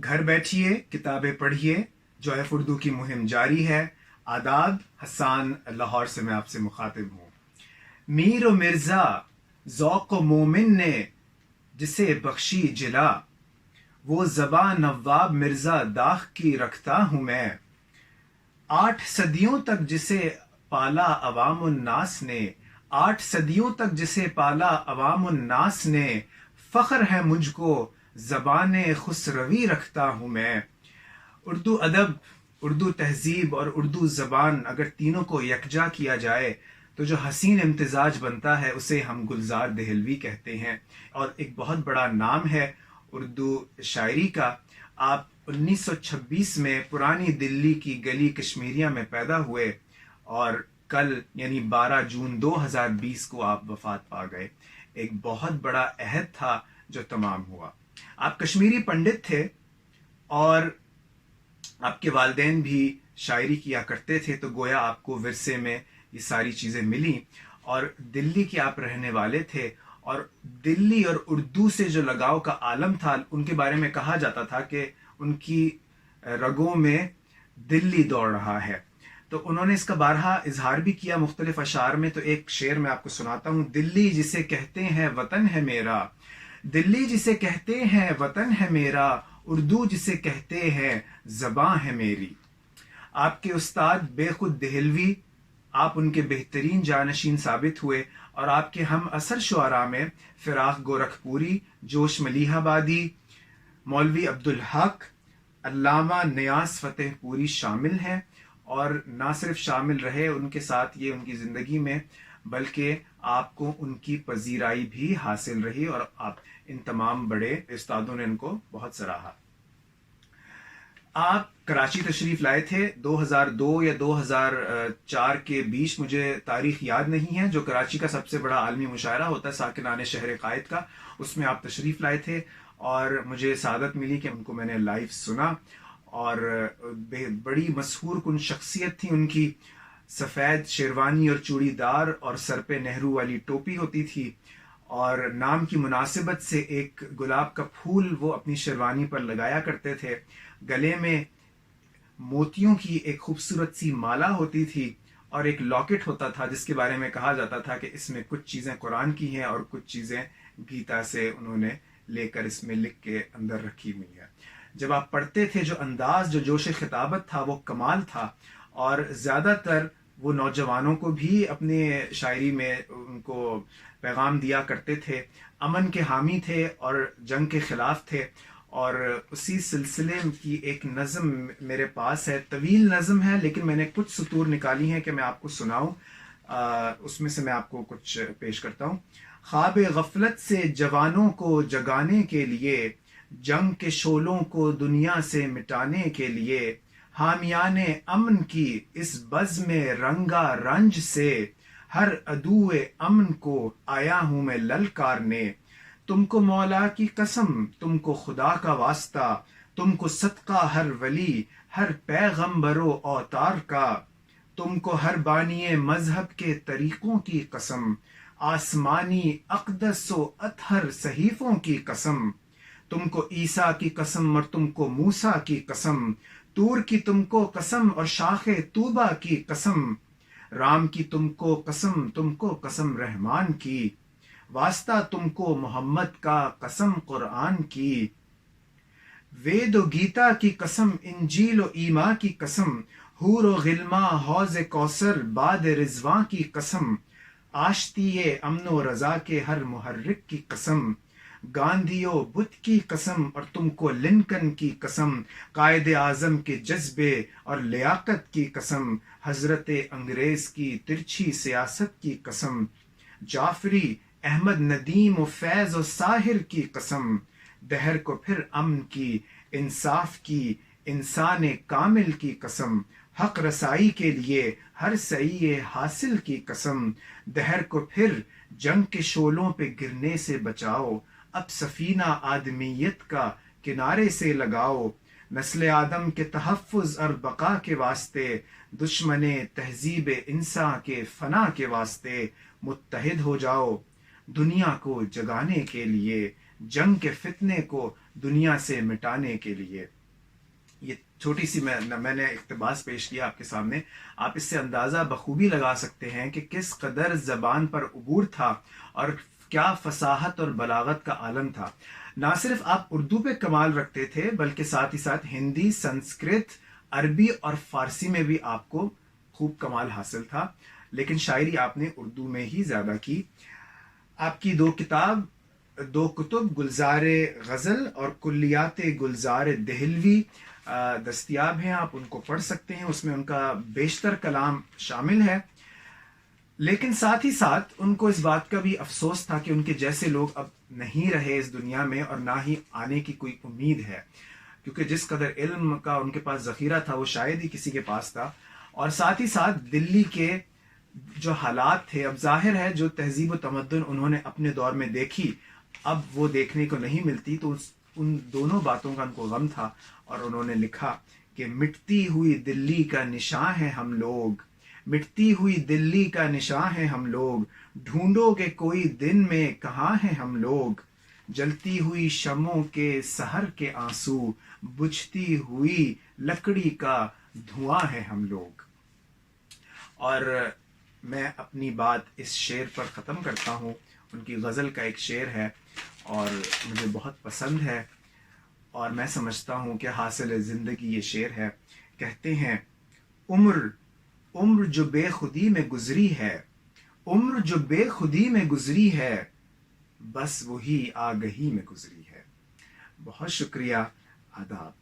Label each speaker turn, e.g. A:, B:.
A: گھر بیٹھیے کتابیں پڑھیے، جو ایف اردو کی مہم جاری ہے۔ آداب، حسان لاہور سے میں آپ سے مخاطب ہوں۔ میر و مرزا ذوق و مومن نے جسے بخشی جلا، وہ زباں نواب مرزا داغ کی رکھتا ہوں میں۔ 8 صدیوں تک جسے پالا عوام الناس نے، 8 صدیوں تک جسے پالا عوام الناس نے، فخر ہے مجھ کو زبان خسروی رکھتا ہوں میں۔ اردو ادب، اردو تہذیب اور اردو زبان اگر تینوں کو یکجا کیا جائے تو جو حسین امتزاج بنتا ہے اسے ہم گلزار دہلوی کہتے ہیں، اور ایک بہت بڑا نام ہے اردو شاعری کا۔ آپ 1926 میں پرانی دلی کی گلی کشمیریہ میں پیدا ہوئے اور کل یعنی 12 جون 2020 کو آپ وفات پا گئے۔ ایک بہت بڑا عہد تھا جو تمام ہوا۔ آپ کشمیری پنڈت تھے اور آپ کے والدین بھی شاعری کیا کرتے تھے، تو گویا آپ کو ورثے میں یہ ساری چیزیں ملیں، اور دلی کے آپ رہنے والے تھے، اور دلی اور اردو سے جو لگاؤ کا عالم تھا، ان کے بارے میں کہا جاتا تھا کہ ان کی رگوں میں دلی دوڑ رہا ہے۔ تو انہوں نے اس کا بارہا اظہار بھی کیا مختلف اشعار میں۔ تو ایک شعر میں آپ کو سناتا ہوں۔ دلی جسے کہتے ہیں وطن ہے میرا، دلی جسے کہتے ہیں وطن ہے میرا، اردو جسے کہتے ہیں زباں ہے میری۔ آپ کے استاد بے خود دہلوی، آپ ان کے بہترین جانشین ثابت ہوئے، اور آپ کے ہم اثر شعراء میں فراق گورکھپوری، جوش ملیح آبادی، مولوی عبدالحق، علامہ نیاز فتح پوری شامل ہیں۔ اور نہ صرف شامل رہے ان کے ساتھ یہ ان کی زندگی میں، بلکہ آپ کو ان کی پذیرائی بھی حاصل رہی، اور آپ ان تمام بڑے استادوں نے ان کو بہت سراہا۔ آپ کراچی تشریف لائے تھے 2002 یا 2004 کے بیچ، مجھے تاریخ یاد نہیں ہے، جو کراچی کا سب سے بڑا عالمی مشاعرہ ہوتا ہے ساکنان شہر قائد کا، اس میں آپ تشریف لائے تھے، اور مجھے سعادت ملی کہ ان کو میں نے لائیو سنا، اور بڑی مسحور کن شخصیت تھی ان کی۔ سفید شیروانی اور چوڑی دار، اور سر پہ نہرو والی ٹوپی ہوتی تھی، اور نام کی مناسبت سے ایک گلاب کا پھول وہ اپنی شیروانی پر لگایا کرتے تھے۔ گلے میں موتیوں کی ایک خوبصورت سی مالا ہوتی تھی، اور ایک لاکٹ ہوتا تھا جس کے بارے میں کہا جاتا تھا کہ اس میں کچھ چیزیں قرآن کی ہیں اور کچھ چیزیں گیتا سے انہوں نے لے کر اس میں لکھ کے اندر رکھی ہوئی ہیں۔ جب آپ پڑھتے تھے، جو انداز، جو جوش خطابت تھا وہ کمال تھا، اور زیادہ تر وہ نوجوانوں کو بھی اپنے شاعری میں ان کو پیغام دیا کرتے تھے۔ امن کے حامی تھے اور جنگ کے خلاف تھے، اور اسی سلسلے کی ایک نظم میرے پاس ہے، طویل نظم ہے لیکن میں نے کچھ سطور نکالی ہیں کہ میں آپ کو سناؤں۔ اس میں سے میں آپ کو کچھ پیش کرتا ہوں۔ خواب غفلت سے جوانوں کو جگانے کے لیے، جنگ کے شعلوں کو دنیا سے مٹانے کے لیے، حامیان امن کی اس بزم رنگا رنج سے، ہر عدو امن کو آیا ہوں میں للکارنے۔ تم کو مولا کی قسم، تم کو خدا کا واسطہ، تم کو صدقہ ہر ولی، ہر پیغمبر و اوتار کا، تم کو ہر بانی مذہب کے طریقوں کی قسم، آسمانی اقدس و اطہر صحیفوں کی قسم۔ تم کو عیسیٰ کی قسم اور تم کو موسیٰ کی قسم، طور کی تم کو قسم اور شاخ طوبہ کی قسم، رام کی تم کو قسم رحمان کی، واسطہ تم کو محمد کا قسم قرآن کی، وید و گیتا کی قسم، انجیل و ایما کی قسم، حور و غلما حوض کوثر باد رضواں کی قسم، آشتی امن و رضا کے ہر محرک کی قسم، گاندھی و بدھ کی قسم اور تم کو لنکن کی قسم، قائد اعظم کے جذبے اور لیاقت کی قسم، حضرت انگریز کی ترچھی سیاست کی قسم، جعفری، احمد ندیم و فیض و ساحر کی قسم، دہر کو پھر امن کی، انصاف کی، انسان کامل کی قسم، حق رسائی کے لیے ہر سعی حاصل کی قسم، دہر کو پھر جنگ کے شعلوں پہ گرنے سے بچاؤ، اب سفینہ آدمیت کا کنارے سے لگاؤ، نسل آدم کے تحفظ اور بقا کے واسطے، دشمن تہذیب انسان کے فنا کے واسطے متحد ہو جاؤ، دنیا کو جگانے کے لیے، جنگ کے فتنے کو دنیا سے مٹانے کے لیے. یہ چھوٹی سی میں نے اقتباس پیش کیا آپ کے سامنے. آپ اس سے اندازہ بخوبی لگا سکتے ہیں کہ کس قدر زبان پر عبور تھا اور کیا فصاحت اور بلاغت کا عالم تھا. نہ صرف آپ اردو پہ کمال رکھتے تھے بلکہ ساتھ ہی ساتھ ہندی، سنسکرت، عربی اور فارسی میں بھی آپ کو خوب کمال حاصل تھا. لیکن شاعری آپ نے اردو میں ہی زیادہ کی. آپ کی دو کتب گلزار غزل اور کلیات گلزار دہلوی دستیاب ہیں. آپ ان کو پڑھ سکتے ہیں. اس میں ان کا بیشتر کلام شامل ہے. لیکن ساتھ ہی ساتھ ان کو اس بات کا بھی افسوس تھا کہ ان کے جیسے لوگ اب نہیں رہے اس دنیا میں اور نہ ہی آنے کی کوئی امید ہے، کیونکہ جس قدر علم کا ان کے پاس ذخیرہ تھا وہ شاید ہی کسی کے پاس تھا. اور ساتھ ہی ساتھ دلی کے جو حالات تھے، اب ظاہر ہے جو تہذیب و تمدن انہوں نے اپنے دور میں دیکھی اب وہ دیکھنے کو نہیں ملتی، تو ان دونوں باتوں کا ان کو غم تھا. اور انہوں نے لکھا کہ مٹتی ہوئی دلی کا نشاں ہیں ہم لوگ، مٹتی ہوئی دلی کا نشاں ہیں ہم لوگ، ڈھونڈو کہ کوئی دن میں کہاں ہیں ہم لوگ، جلتی ہوئی شمعوں کے سحر کے آنسو، بجھتی ہوئی لکڑی کا دھواں ہے ہم لوگ. اور میں اپنی بات اس شعر پر ختم کرتا ہوں. ان کی غزل کا ایک شعر ہے اور مجھے بہت پسند ہے اور میں سمجھتا ہوں کہ حاصل زندگی یہ شعر ہے. کہتے ہیں عمر جو بے خودی میں گزری ہے، عمر جو بے خودی میں گزری ہے، بس وہی آگہی میں گزری ہے. بہت شکریہ. آداب.